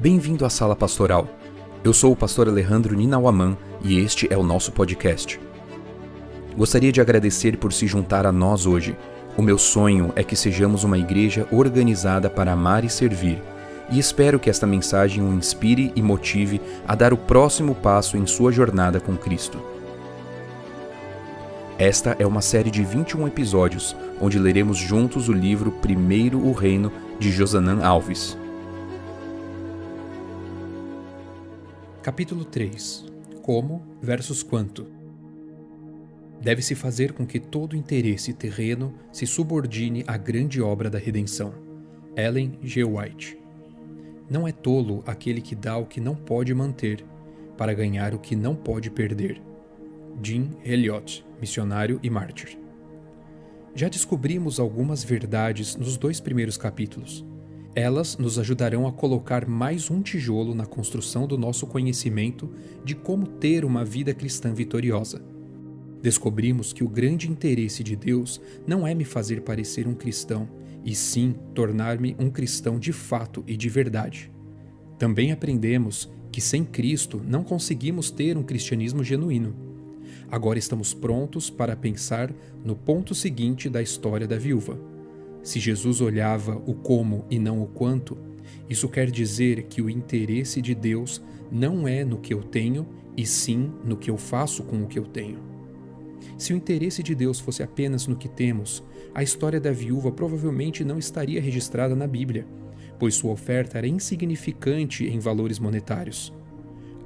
Bem-vindo à Sala Pastoral. Eu sou o pastor Alejandro Ninauaman e este é o nosso podcast. Gostaria de agradecer por se juntar a nós hoje. O meu sonho é que sejamos uma igreja organizada para amar e servir, e espero que esta mensagem o inspire e motive a dar o próximo passo em sua jornada com Cristo. Esta é uma série de 21 episódios, onde leremos juntos o livro Primeiro o Reino, de Josanã Alves. Capítulo 3. Como versus quanto. Deve-se fazer com que todo interesse terreno se subordine à grande obra da redenção. Ellen G. White. Não é tolo aquele que dá o que não pode manter, para ganhar o que não pode perder. Jim Elliot, missionário e mártir. Já descobrimos algumas verdades nos 2 primeiros capítulos. Elas nos ajudarão a colocar mais um tijolo na construção do nosso conhecimento de como ter uma vida cristã vitoriosa. Descobrimos que o grande interesse de Deus não é me fazer parecer um cristão, e sim tornar-me um cristão de fato e de verdade. Também aprendemos que sem Cristo não conseguimos ter um cristianismo genuíno. Agora estamos prontos para pensar no ponto seguinte da história da viúva. Se Jesus olhava o como e não o quanto, isso quer dizer que o interesse de Deus não é no que eu tenho, e sim no que eu faço com o que eu tenho. Se o interesse de Deus fosse apenas no que temos, a história da viúva provavelmente não estaria registrada na Bíblia, pois sua oferta era insignificante em valores monetários.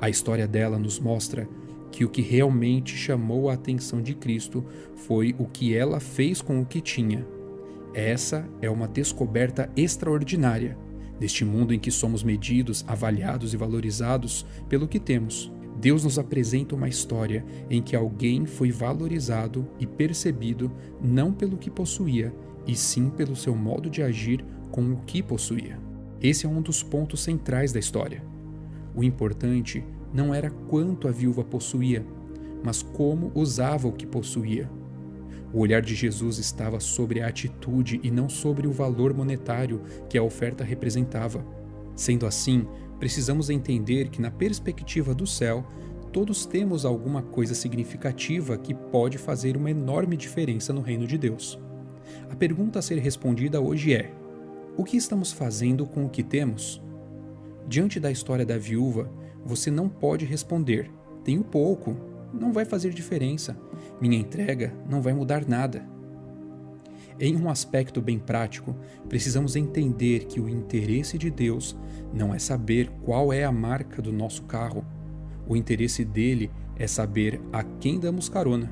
A história dela nos mostra que o que realmente chamou a atenção de Cristo foi o que ela fez com o que tinha. Essa é uma descoberta extraordinária, neste mundo em que somos medidos, avaliados e valorizados pelo que temos. Deus nos apresenta uma história em que alguém foi valorizado e percebido não pelo que possuía, e sim pelo seu modo de agir com o que possuía. Esse é um dos pontos centrais da história. O importante não era quanto a viúva possuía, mas como usava o que possuía. O olhar de Jesus estava sobre a atitude e não sobre o valor monetário que a oferta representava. Sendo assim, precisamos entender que, na perspectiva do céu, todos temos alguma coisa significativa que pode fazer uma enorme diferença no reino de Deus. A pergunta a ser respondida hoje é: o que estamos fazendo com o que temos? Diante da história da viúva, você não pode responder: tenho pouco, não vai fazer diferença, minha entrega não vai mudar nada. Em um aspecto bem prático, precisamos entender que o interesse de Deus não é saber qual é a marca do nosso carro. O interesse dele é saber a quem damos carona.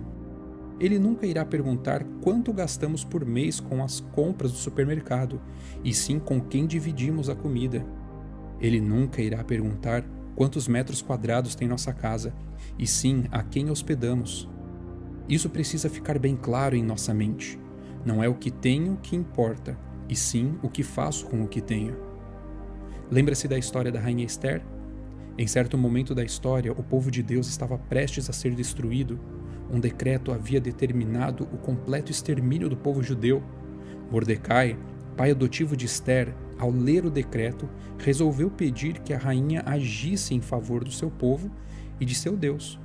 Ele nunca irá perguntar quanto gastamos por mês com as compras do supermercado, e sim com quem dividimos a comida. Ele nunca irá perguntar quantos metros quadrados tem nossa casa, e sim a quem hospedamos. Isso precisa ficar bem claro em nossa mente. Não é o que tenho que importa, e sim o que faço com o que tenho. Lembra-se da história da rainha Esther? Em certo momento da história, o povo de Deus estava prestes a ser destruído. Um decreto havia determinado o completo extermínio do povo judeu. Mordecai, pai adotivo de Esther, ao ler o decreto, resolveu pedir que a rainha agisse em favor do seu povo e de seu Deus.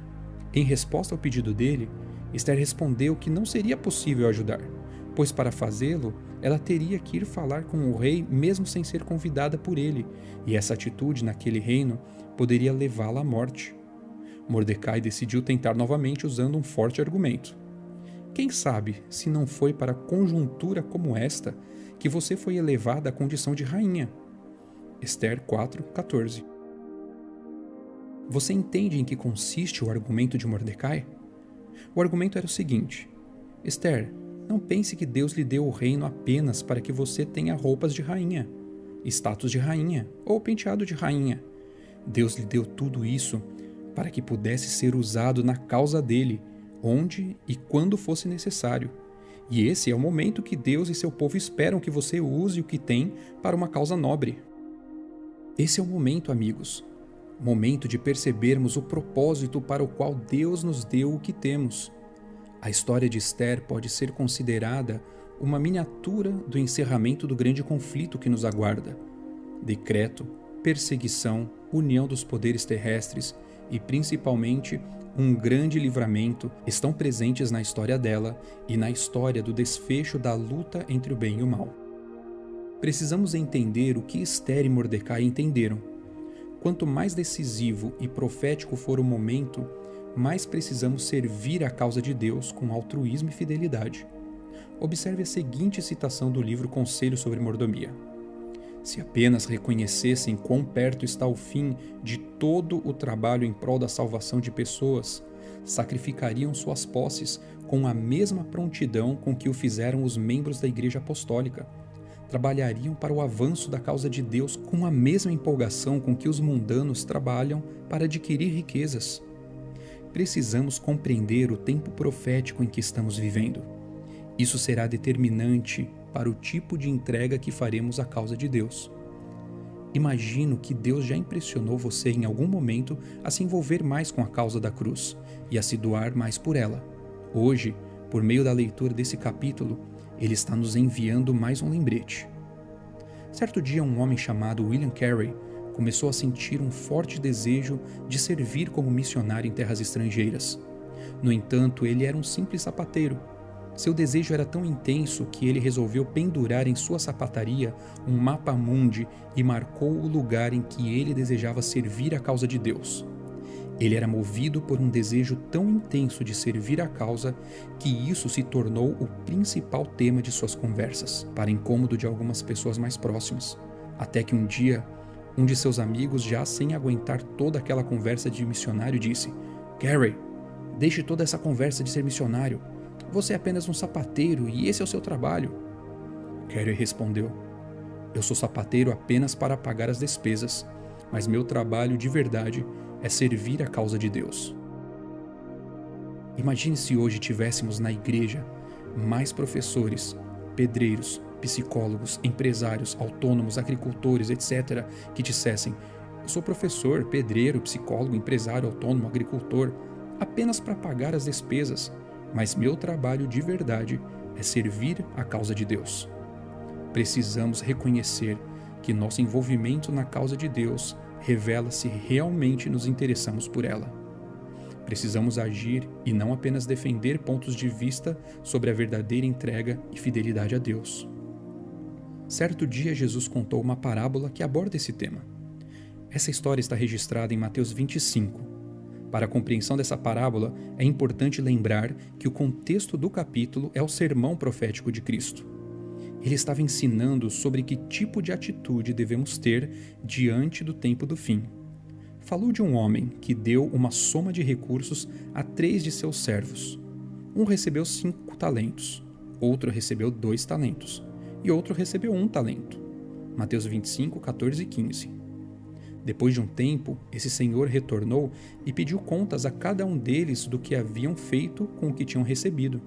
Em resposta ao pedido dele, Esther respondeu que não seria possível ajudar, pois para fazê-lo, ela teria que ir falar com o rei mesmo sem ser convidada por ele, e essa atitude naquele reino poderia levá-la à morte. Mordecai decidiu tentar novamente usando um forte argumento. Quem sabe se não foi para conjuntura como esta que você foi elevada à condição de rainha? Esther 4:14. Você entende em que consiste o argumento de Mordecai? O argumento era o seguinte: Esther, não pense que Deus lhe deu o reino apenas para que você tenha roupas de rainha, status de rainha ou penteado de rainha. Deus lhe deu tudo isso para que pudesse ser usado na causa dele, onde e quando fosse necessário. E esse é o momento que Deus e seu povo esperam que você use o que tem para uma causa nobre. Esse é o momento, amigos. Momento de percebermos o propósito para o qual Deus nos deu o que temos. A história de Esther pode ser considerada uma miniatura do encerramento do grande conflito que nos aguarda. Decreto, perseguição, união dos poderes terrestres e, principalmente, um grande livramento estão presentes na história dela e na história do desfecho da luta entre o bem e o mal. Precisamos entender o que Esther e Mordecai entenderam. Quanto mais decisivo e profético for o momento, mais precisamos servir a causa de Deus com altruísmo e fidelidade. Observe a seguinte citação do livro Conselhos sobre Mordomia. Se apenas reconhecessem quão perto está o fim de todo o trabalho em prol da salvação de pessoas, sacrificariam suas posses com a mesma prontidão com que o fizeram os membros da Igreja Apostólica. Trabalhariam para o avanço da causa de Deus com a mesma empolgação com que os mundanos trabalham para adquirir riquezas. Precisamos compreender o tempo profético em que estamos vivendo. Isso será determinante para o tipo de entrega que faremos à causa de Deus. Imagino que Deus já impressionou você em algum momento a se envolver mais com a causa da cruz e a se doar mais por ela. Hoje, por meio da leitura desse capítulo, Ele está nos enviando mais um lembrete. Certo dia, um homem chamado William Carey começou a sentir um forte desejo de servir como missionário em terras estrangeiras. No entanto, ele era um simples sapateiro. Seu desejo era tão intenso que ele resolveu pendurar em sua sapataria um mapa mundi e marcou o lugar em que ele desejava servir a causa de Deus. Ele era movido por um desejo tão intenso de servir a causa que isso se tornou o principal tema de suas conversas, para incômodo de algumas pessoas mais próximas. Até que um dia, um de seus amigos, já sem aguentar toda aquela conversa de missionário, disse: "Carey, deixe toda essa conversa de ser missionário. Você é apenas um sapateiro e esse é o seu trabalho." Carey respondeu: "Eu sou sapateiro apenas para pagar as despesas, mas meu trabalho de verdade é servir a causa de Deus." Imagine se hoje tivéssemos na igreja mais professores, pedreiros, psicólogos, empresários, autônomos, agricultores, etc., que dissessem: "Eu sou professor, pedreiro, psicólogo, empresário, autônomo, agricultor, apenas para pagar as despesas, mas meu trabalho de verdade é servir a causa de Deus." Precisamos reconhecer que nosso envolvimento na causa de Deus revela se realmente nos interessamos por ela. Precisamos agir e não apenas defender pontos de vista sobre a verdadeira entrega e fidelidade a Deus. Certo dia, Jesus contou uma parábola que aborda esse tema. Essa história está registrada em Mateus 25. Para a compreensão dessa parábola, é importante lembrar que o contexto do capítulo é o sermão profético de Cristo. Ele estava ensinando sobre que tipo de atitude devemos ter diante do tempo do fim. Falou de um homem que deu uma soma de recursos a 3 de seus servos. Um recebeu 5 talentos, outro recebeu 2 talentos e outro recebeu 1 talento. Mateus 25, 14 e 15. Depois de um tempo, esse senhor retornou e pediu contas a cada um deles do que haviam feito com o que tinham recebido.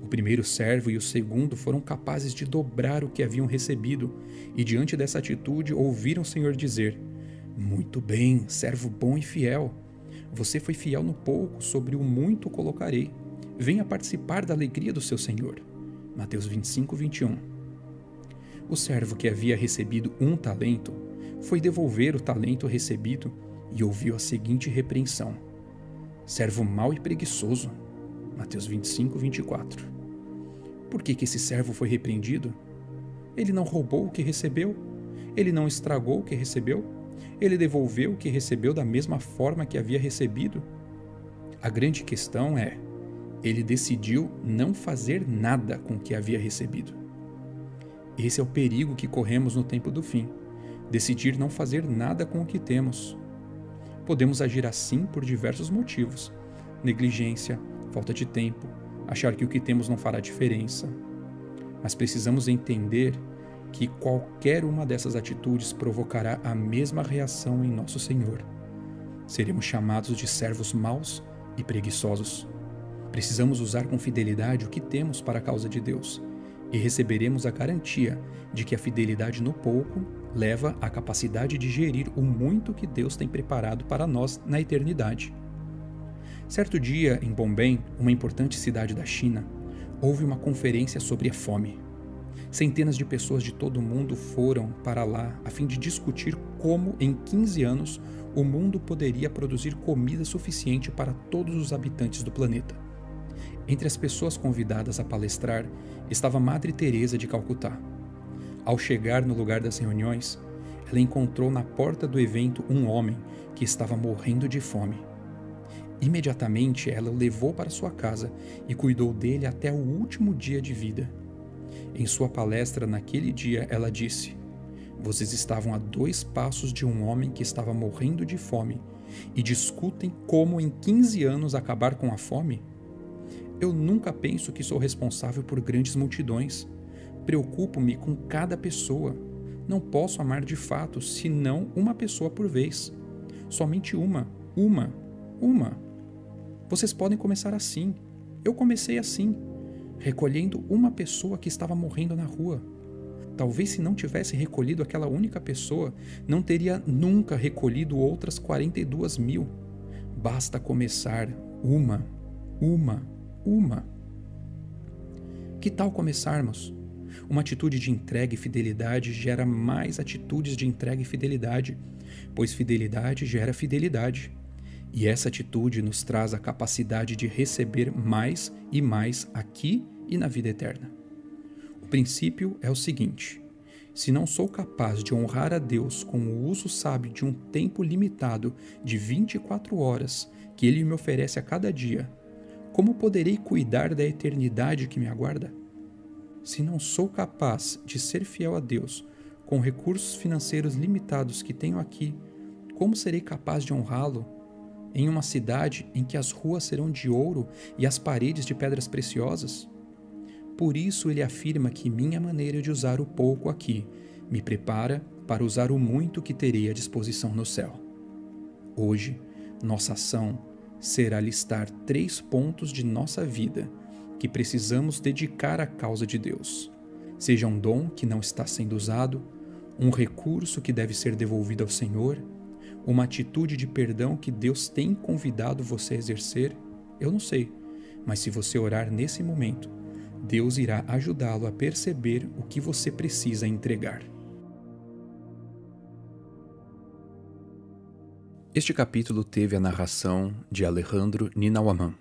O primeiro servo e o segundo foram capazes de dobrar o que haviam recebido, e diante dessa atitude ouviram o Senhor dizer: "Muito bem, servo bom e fiel. Você foi fiel no pouco, sobre o muito colocarei. Venha participar da alegria do seu Senhor." Mateus 25, 21. O servo que havia recebido 1 talento foi devolver o talento recebido e ouviu a seguinte repreensão: "Servo mau e preguiçoso." Mateus 25, 24. Por que esse servo foi repreendido? Ele não roubou o que recebeu? Ele não estragou o que recebeu? Ele devolveu o que recebeu da mesma forma que havia recebido? A grande questão é: ele decidiu não fazer nada com o que havia recebido. Esse é o perigo que corremos no tempo do fim: decidir não fazer nada com o que temos. Podemos agir assim por diversos motivos: negligência, falta de tempo, achar que o que temos não fará diferença. Mas precisamos entender que qualquer uma dessas atitudes provocará a mesma reação em nosso Senhor. Seremos chamados de servos maus e preguiçosos. Precisamos usar com fidelidade o que temos para a causa de Deus, e receberemos a garantia de que a fidelidade no pouco leva à capacidade de gerir o muito que Deus tem preparado para nós na eternidade. Certo dia, em Bombay, uma importante cidade da China, houve uma conferência sobre a fome. Centenas de pessoas de todo o mundo foram para lá a fim de discutir como, em 15 anos, o mundo poderia produzir comida suficiente para todos os habitantes do planeta. Entre as pessoas convidadas a palestrar estava Madre Teresa de Calcutá. Ao chegar no lugar das reuniões, ela encontrou na porta do evento um homem que estava morrendo de fome. Imediatamente ela o levou para sua casa e cuidou dele até o último dia de vida. Em sua palestra naquele dia, ela disse: "Vocês estavam a 2 passos de um homem que estava morrendo de fome e discutem como em 15 anos acabar com a fome? Eu nunca penso que sou responsável por grandes multidões. Preocupo-me com cada pessoa. Não posso amar de fato, senão uma pessoa por vez. Somente uma. Vocês podem começar assim. Eu comecei assim, recolhendo uma pessoa que estava morrendo na rua. Talvez se não tivesse recolhido aquela única pessoa, não teria nunca recolhido outras 42.000. Basta começar uma. Que tal começarmos? Uma atitude de entrega e fidelidade gera mais atitudes de entrega e fidelidade, pois fidelidade gera fidelidade. E essa atitude nos traz a capacidade de receber mais e mais aqui e na vida eterna. O princípio é o seguinte: se não sou capaz de honrar a Deus com o uso sábio de um tempo limitado de 24 horas que Ele me oferece a cada dia, como poderei cuidar da eternidade que me aguarda? Se não sou capaz de ser fiel a Deus com recursos financeiros limitados que tenho aqui, como serei capaz de honrá-lo em uma cidade em que as ruas serão de ouro e as paredes de pedras preciosas? Por isso ele afirma que minha maneira de usar o pouco aqui me prepara para usar o muito que terei à disposição no céu. Hoje, nossa ação será listar 3 pontos de nossa vida que precisamos dedicar à causa de Deus. Seja um dom que não está sendo usado, um recurso que deve ser devolvido ao Senhor, uma atitude de perdão que Deus tem convidado você a exercer, eu não sei, mas se você orar nesse momento, Deus irá ajudá-lo a perceber o que você precisa entregar. Este capítulo teve a narração de Alejandro Ninauaman.